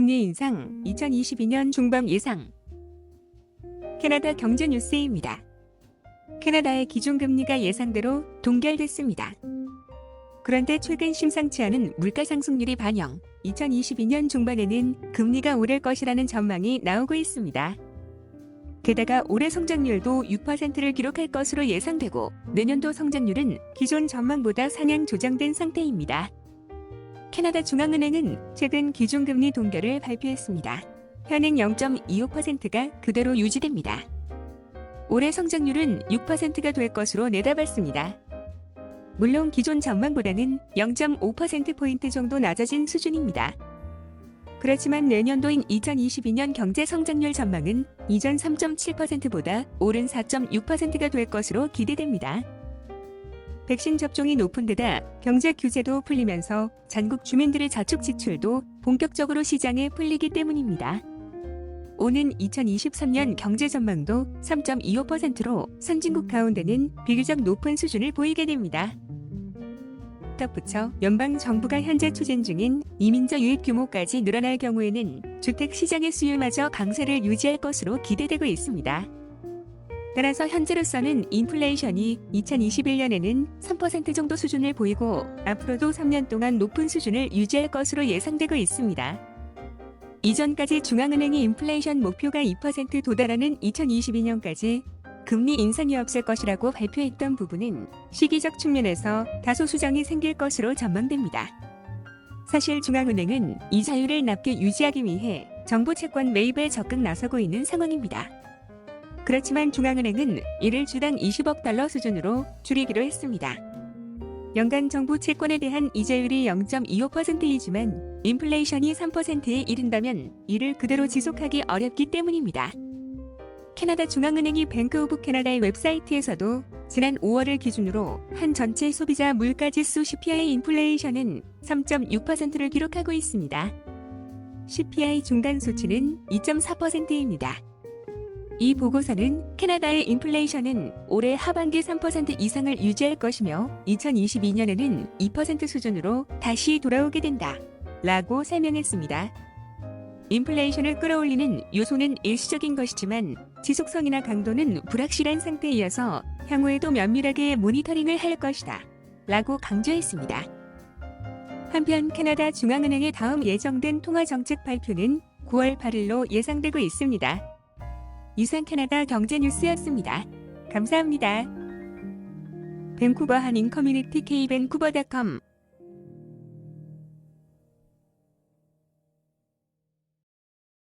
금리 인상 2022년 중반 예상. 캐나다 경제뉴스입니다. 캐나다의 기준금리가 예상대로 동결됐습니다. 그런데 최근 심상치 않은 물가 상승률이 반영, 2022년 중반에는 금리가 오를 것이라는 전망이 나오고 있습니다. 게다가 올해 성장률도 6%를 기록할 것으로 예상되고 내년도 성장률은 기존 전망보다 상향 조정된 상태입니다. 캐나다 중앙은행은 최근 기준금리 동결을 발표했습니다. 현행 0.25%가 그대로 유지됩니다. 올해 성장률은 6%가 될 것으로 내다봤습니다. 물론 기존 전망보다는 0.5%포인트 정도 낮아진 수준입니다. 그렇지만 내년도인 2022년 경제 성장률 전망은 이전 3.7%보다 오른 4.6%가 될 것으로 기대됩니다. 백신 접종이 높은 데다 경제 규제도 풀리면서 전국 주민들의 저축 지출도 본격적으로 시장에 풀리기 때문입니다. 오는 2023년 경제 전망도 3.25%로 선진국 가운데는 비교적 높은 수준을 보이게 됩니다. 덧붙여 연방 정부가 현재 추진 중인 이민자 유입 규모까지 늘어날 경우에는 주택 시장의 수요마저 강세를 유지할 것으로 기대되고 있습니다. 따라서 현재로서는 인플레이션이 2021년에는 3% 정도 수준을 보이고 앞으로도 3년 동안 높은 수준을 유지할 것으로 예상되고 있습니다. 이전까지 중앙은행이 인플레이션 목표가 2% 도달하는 2022년까지 금리 인상이 없을 것이라고 발표했던 부분은 시기적 측면에서 다소 수정이 생길 것으로 전망됩니다. 사실 중앙은행은 이자율을 낮게 유지하기 위해 정부 채권 매입에 적극 나서고 있는 상황입니다. 그렇지만 중앙은행은 이를 주당 20억 달러 수준으로 줄이기로 했습니다. 연간 정부 채권에 대한 이자율이 0.25%이지만 인플레이션이 3%에 이른다면 이를 그대로 지속하기 어렵기 때문입니다. 캐나다 중앙은행이 뱅크 오브 캐나다의 웹사이트에서도 지난 5월을 기준으로 한 전체 소비자 물가지수 CPI 인플레이션은 3.6%를 기록하고 있습니다. CPI 중간 수치는 2.4%입니다. 이 보고서는 캐나다의 인플레이션은 올해 하반기 3% 이상을 유지할 것이며 2022년에는 2% 수준으로 다시 돌아오게 된다 라고 설명했습니다. 인플레이션을 끌어올리는 요소는 일시적인 것이지만 지속성이나 강도는 불확실한 상태이어서 향후에도 면밀하게 모니터링을 할 것이다 라고 강조했습니다. 한편 캐나다 중앙은행의 다음 예정된 통화정책 발표는 9월 8일로 예상되고 있습니다. 이상 캐나다 경제뉴스였습니다. 감사합니다. 밴쿠버 한인 커뮤니티 k밴쿠버.com